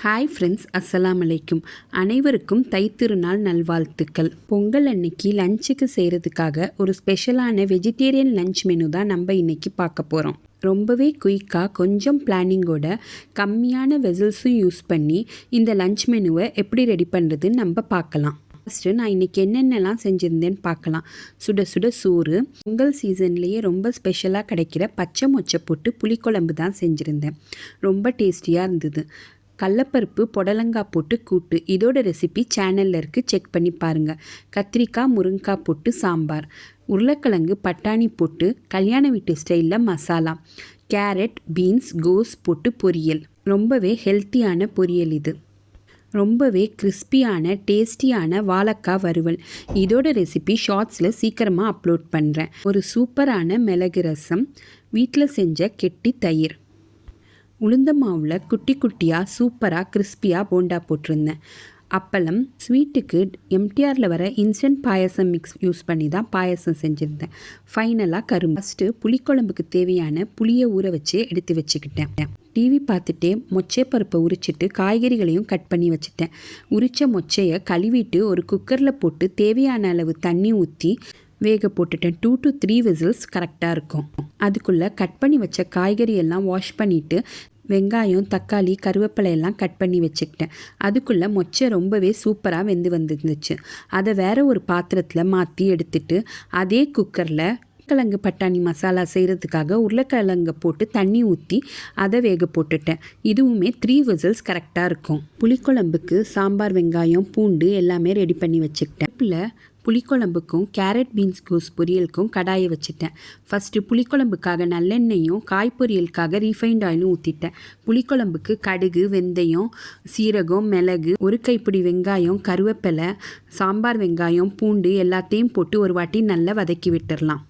Hi friends, அஸ்ஸலாம் அலைக்கும். அனைவருக்கும் தைத்திருநாள் நல்வாழ்த்துக்கள். பொங்கல் அன்னைக்கு லஞ்சுக்கு செய்கிறதுக்காக ஒரு ஸ்பெஷலான வெஜிடேரியன் லஞ்ச் மெனு தான் நம்ம இன்றைக்கி பார்க்க போகிறோம். ரொம்பவே குயிக்காக கொஞ்சம் பிளானிங்கோட கம்மியான வெசல்ஸும் யூஸ் பண்ணி இந்த லஞ்ச் மெனுவை எப்படி ரெடி பண்ணுறதுன்னு நம்ம பார்க்கலாம். ஃபஸ்ட்டு நான் இன்றைக்கி என்னென்னலாம் செஞ்சுருந்தேன்னு பார்க்கலாம். சுட சுட சோறு, பொங்கல் சீசன்லேயே ரொம்ப ஸ்பெஷலாக கிடைக்கிற பச்சை மொச்சை போட்டு புளிக்குழம்பு தான் செஞ்சுருந்தேன். ரொம்ப டேஸ்டியாக இருந்தது. கடலப்பருப்பு புடலங்காய் போட்டு கூட்டு, இதோட ரெசிபி சேனலில் இருக்குது, செக் பண்ணி பாருங்கள். கத்திரிக்காய் முருங்கைக்காய் போட்டு சாம்பார், உருளைக்கிழங்கு பட்டாணி போட்டு கல்யாண வீட்டு ஸ்டைலில் மசாலா, கேரட் பீன்ஸ் கோஸ் போட்டு பொரியல். ரொம்பவே ஹெல்த்தியான பொரியல் இது. ரொம்பவே கிறிஸ்பியான டேஸ்டியான வாழைக்காய் வறுவல், இதோட ரெசிபி ஷார்ட்ஸில் சீக்கிரமாக அப்லோட் பண்ணுறேன். ஒரு சூப்பரான மிளகு ரசம், வீட்டில் செஞ்ச கெட்டி தயிர், உளுந்த மாவில் குட்டி குட்டியாக சூப்பராக கிறிஸ்பியாக போண்டா போட்டிருந்தேன். அப்பளம், ஸ்வீட்டுக்கு எம்டிஆரில் வர இன்ஸ்டன்ட் பாயசம் மிக்ஸ் யூஸ் பண்ணி தான் பாயசம் செஞ்சுருந்தேன். ஃபைனலாக கரும்பு. ஃபஸ்ட்டு புளிக்குழம்புக்கு தேவையான புளியை ஊற வச்சு எடுத்து வச்சுக்கிட்டேன். டிவி பார்த்துட்டே மொச்சை பருப்பை உரிச்சிட்டு காய்கறிகளையும் கட் பண்ணி வச்சுட்டேன். உரித்த மொச்சையை கழுவிட்டு ஒரு குக்கரில் போட்டு தேவையான அளவு தண்ணி ஊற்றி வேக போட்டுட்டேன். 2 to 3 விசில்ஸ் கரெக்டாக இருக்கும். அதுக்குள்ளே கட் பண்ணி வச்ச காய்கறி எல்லாம் வாஷ் பண்ணிவிட்டு வெங்காயம் தக்காளி கருவேப்பிலை எல்லாம் கட் பண்ணி வச்சுக்கிட்டேன். அதுக்குள்ளே மொச்சை ரொம்பவே சூப்பராக வெந்து வந்துருந்துச்சு. அதை வேறு ஒரு பாத்திரத்தில் மாற்றி எடுத்துட்டு அதே குக்கரில் உருளைக்கிழங்கு பட்டாணி மசாலா செய்கிறதுக்காக உருளைக்கிழங்கை போட்டு தண்ணி ஊற்றி அதை வேக போட்டுட்டேன். இதுவுமே 3 விசில்ஸ் கரெக்டாக இருக்கும். புளிக்குழம்புக்கு சாம்பார் வெங்காயம் பூண்டு எல்லாமே ரெடி பண்ணி வச்சுக்கிட்டேன். புளிக்குழம்புக்கும் கேரட் பீன்ஸ் கோஸ் பொரியலுக்கும் கடாயை வச்சுட்டேன். ஃபஸ்ட்டு புளிக்குழம்புக்காக நல்லெண்ணெயும் காய் பொரியலுக்காக ரீஃபைண்ட் ஆயிலும் ஊற்றிட்டேன். புளிக்குழம்புக்கு கடுகு வெந்தயம் சீரகம் மிளகு ஒரு கைப்பிடி வெங்காயம் கருவேப்பிலை சாம்பார் வெங்காயம் பூண்டு எல்லாத்தையும் போட்டு ஒரு வாட்டி நல்லா வதக்கி விட்டுடலாம்.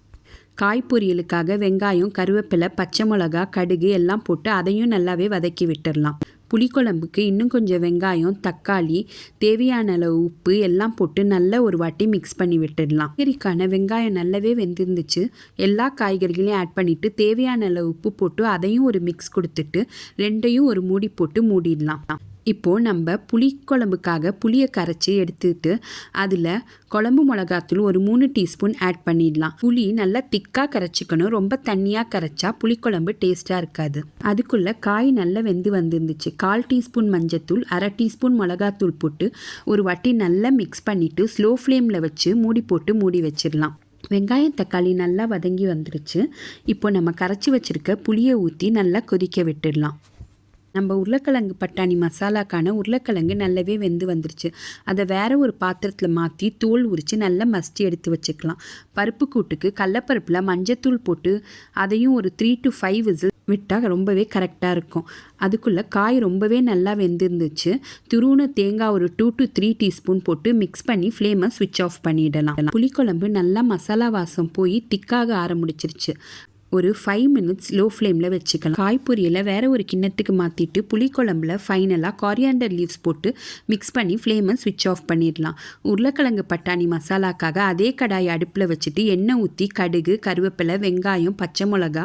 காய் பொரியலுக்காக வெங்காயம் கருவேப்பிலை பச்சை மிளகா கடுகு எல்லாம் போட்டு அதையும் நல்லாவே வதக்கி விட்டுடலாம். புளிக்குழம்புக்கு இன்னும் கொஞ்சம் வெங்காயம் தக்காளி தேவையான அளவு உப்பு எல்லாம் போட்டு நல்லா ஒரு வாட்டி மிக்ஸ் பண்ணி விட்டுடலாம். காய்கறிக்கான வெங்காயம் நல்லாவே வெந்திருந்துச்சு. எல்லா காய்கறிகளையும் ஆட் பண்ணிவிட்டு தேவையான அளவு உப்பு போட்டு அதையும் ஒரு மிக்ஸ் கொடுத்துட்டு ரெண்டையும் ஒரு மூடி போட்டு மூடிடலாம். இப்போது நம்ம புளிக்குழம்புக்காக புளியை கரைச்சி எடுத்துக்கிட்டு அதில் குழம்பு மிளகாத்தூள் ஒரு 3 டீஸ்பூன் ஆட் பண்ணிடலாம். புளி நல்லா திக்காக கரைச்சிக்கணும். ரொம்ப தண்ணியாக கரைச்சா புளிக்குழம்பு டேஸ்ட்டாக இருக்காது. அதுக்குள்ளே காய் நல்லா வெந்து வந்துருந்துச்சு. 1/4 டீஸ்பூன் மஞ்சத்தூள் 1/2 டீஸ்பூன் மிளகாத்தூள் போட்டு ஒரு வாட்டி நல்லா மிக்ஸ் பண்ணிவிட்டு ஸ்லோ ஃப்ளேமில் வச்சு மூடி போட்டு மூடி வச்சிடலாம். வெங்காயம் தக்காளி நல்லா வதங்கி வந்துருச்சு. இப்போ நம்ம கரைச்சி வச்சுருக்க புளியை ஊற்றி நல்லா கொதிக்க விட்டுடலாம். நம்ம உருளைக்கிழங்கு பட்டாணி மசாலாக்கான உருளைக்கிழங்கு நல்லாவே வெந்து வந்துருச்சு. அதை வேறு ஒரு பாத்திரத்தில் மாற்றி தோல் உரித்து நல்லா மசிச்சு எடுத்து வச்சுக்கலாம். பருப்பு கூட்டுக்கு கடலப்பருப்பில் மஞ்சத்தூள் போட்டு அதையும் ஒரு 3 to 5 விசில் விட்டால் ரொம்பவே கரெக்டாக இருக்கும். அதுக்குள்ளே காய் ரொம்பவே நல்லா வெந்திருந்துச்சு. துருவின தேங்காய் ஒரு 2 to 3 டீஸ்பூன் போட்டு மிக்ஸ் பண்ணி ஃப்ளேமை ஸ்விட்ச் ஆஃப் பண்ணிடலாம். புளிக்குழம்பு நல்லா மசாலா வாசம் போய் திக்காக ஆரம்பிச்சிருச்சு. ஒரு 5 மினிட்ஸ் லோ ஃப்ளேமில் வச்சுக்கலாம். காய் பொரியலை வேறு ஒரு கிண்ணத்துக்கு மாற்றிட்டு புளிக்குழம்புல ஃபைனலாக காரியாண்டர் லீவ்ஸ் போட்டு மிக்ஸ் பண்ணி ஃப்ளேமை ஸ்விட்ச் ஆஃப் பண்ணிடலாம். உருளைக்கிழங்கு பட்டாணி மசாலாக்காக அதே கடாயை அடுப்பில் வச்சுட்டு எண்ணெய் ஊற்றி கடுகு கருவேப்பிலை வெங்காயம் பச்சை மிளகா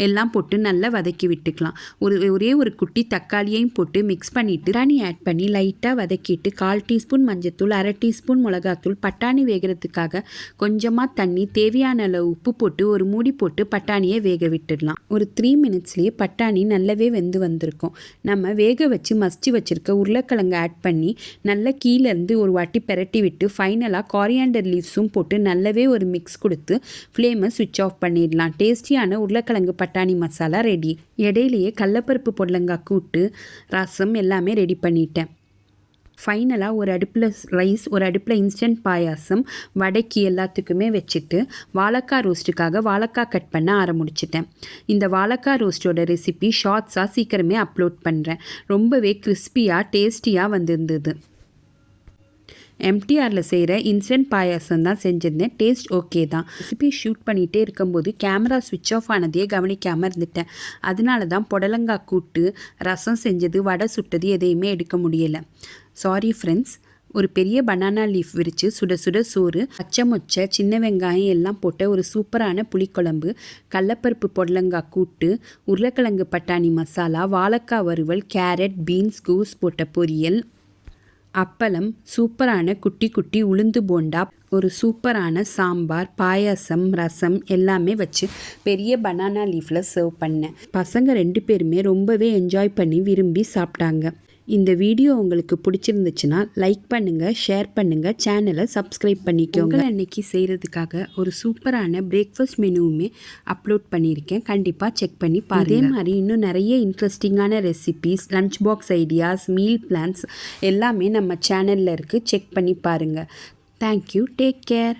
எல்லாம் போட்டு நல்லா வதக்கி விட்டுக்கலாம். ஒரே ஒரு குட்டி தக்காளியையும் போட்டு மிக்ஸ் பண்ணிவிட்டு பட்டாணி ஆட் பண்ணி லைட்டாக வதக்கிட்டு 1/4 டீஸ்பூன் மஞ்சத்தூள் 1/2 டீஸ்பூன் மிளகாத்தூள் பட்டாணி வேகிறதுக்காக கொஞ்சமாக தண்ணி தேவையான அளவு உப்பு போட்டு ஒரு மூடி போட்டு பட்டாணி வேக விட்டுடலாம். ஒரு 3 மினிட்ஸ்லேயே பட்டாணி நல்லாவே வெந்து வந்திருக்கும். நம்ம வேக வச்சு மசிச்சு வச்சுருக்க உருளைக்கிழங்கு ஆட் பண்ணி நல்லா கீழேருந்து ஒரு வாட்டி பெரட்டி விட்டு ஃபைனலாக காரியாண்டர் லீவ்ஸும் போட்டு நல்லாவே ஒரு மிக்ஸ் கொடுத்து ஃப்ளேமை ஸ்விட்ச் ஆஃப் பண்ணிடலாம். டேஸ்டியான உருளைக்கிழங்கு பட்டாணி மசாலா ரெடி. இடையிலேயே கடலப்பருப்பு புடலங்காய் கூட்டு ரசம் எல்லாமே ரெடி பண்ணிட்டேன். ஃபைனலாக ஒரு அடுப்பில் ரைஸ் ஒரு அடுப்பில் இன்ஸ்டன்ட் பாயாசம் வடைக்கு எல்லாத்துக்குமே வச்சுட்டு வாழைக்காய் ரோஸ்ட்டுக்காக வாழைக்காய் கட் பண்ண ஆரம்பிச்சிட்டேன். இந்த வாழைக்காய் ரோஸ்ட்டோட ரெசிபி ஷார்ட்ஸாக சீக்கிரமே அப்லோட் பண்ணுறேன். ரொம்பவே கிறிஸ்பியாக டேஸ்டியாக வந்திருந்தது. எம்டிஆரில் செய்கிற இன்ஸ்டன்ட் பாயாசம் தான் செஞ்சுருந்தேன். டேஸ்ட் ஓகே தான். ரெசிபி ஷூட் பண்ணிகிட்டே இருக்கும்போது கேமரா ஸ்விட்ச் ஆஃப் ஆனதையே கவனிக்காமல் இருந்துட்டேன். அதனால தான் புடலங்காய் கூட்டு ரசம் செஞ்சது வடை சுட்டது எதையுமே எடுக்க முடியலை. Sorry friends. ஒரு பெரிய பனானா லீஃப் விரித்து சுட சுட சோறு, பச்சை மொச்சை, சின்ன வெங்காயம் எல்லாம் போட்ட ஒரு சூப்பரான புளிக்குழம்பு, கடலப்பருப்பு பொடலங்காய் கூட்டு, உருளைக்கிழங்கு பட்டாணி மசாலா, வாழைக்காய் வறுவல், கேரட், பீன்ஸ், கூஸ் போட்ட பொரியல், அப்பளம், சூப்பரான குட்டி குட்டி உளுந்து போண்டா, ஒரு சூப்பரான சாம்பார், பாயாசம், ரசம் எல்லாமே வச்சு பெரிய பனானா லீஃப்பில் சர்வ் பண்ணேன். பசங்க 2 பேருமே ரொம்பவே என்ஜாய் பண்ணி விரும்பி சாப்பிட்டாங்க. இந்த வீடியோ உங்களுக்கு பிடிச்சிருந்துச்சுன்னா லைக் பண்ணுங்கள், ஷேர் பண்ணுங்கள், சேனலை சப்ஸ்கிரைப் பண்ணிக்கோங்க. அன்னைக்கு செய்கிறதுக்காக ஒரு சூப்பரான பிரேக்ஃபாஸ்ட் மெனுவுமே அப்லோட் பண்ணியிருக்கேன். கண்டிப்பாக செக் பண்ணி பாருங்கள். இதே மாதிரி இன்னும் நிறைய இன்ட்ரெஸ்டிங்கான recipes, lunch box ideas, meal plans எல்லாமே நம்ம சேனலில் இருக்குது. செக் பண்ணி பாருங்கள். தேங்க்யூ. Take care.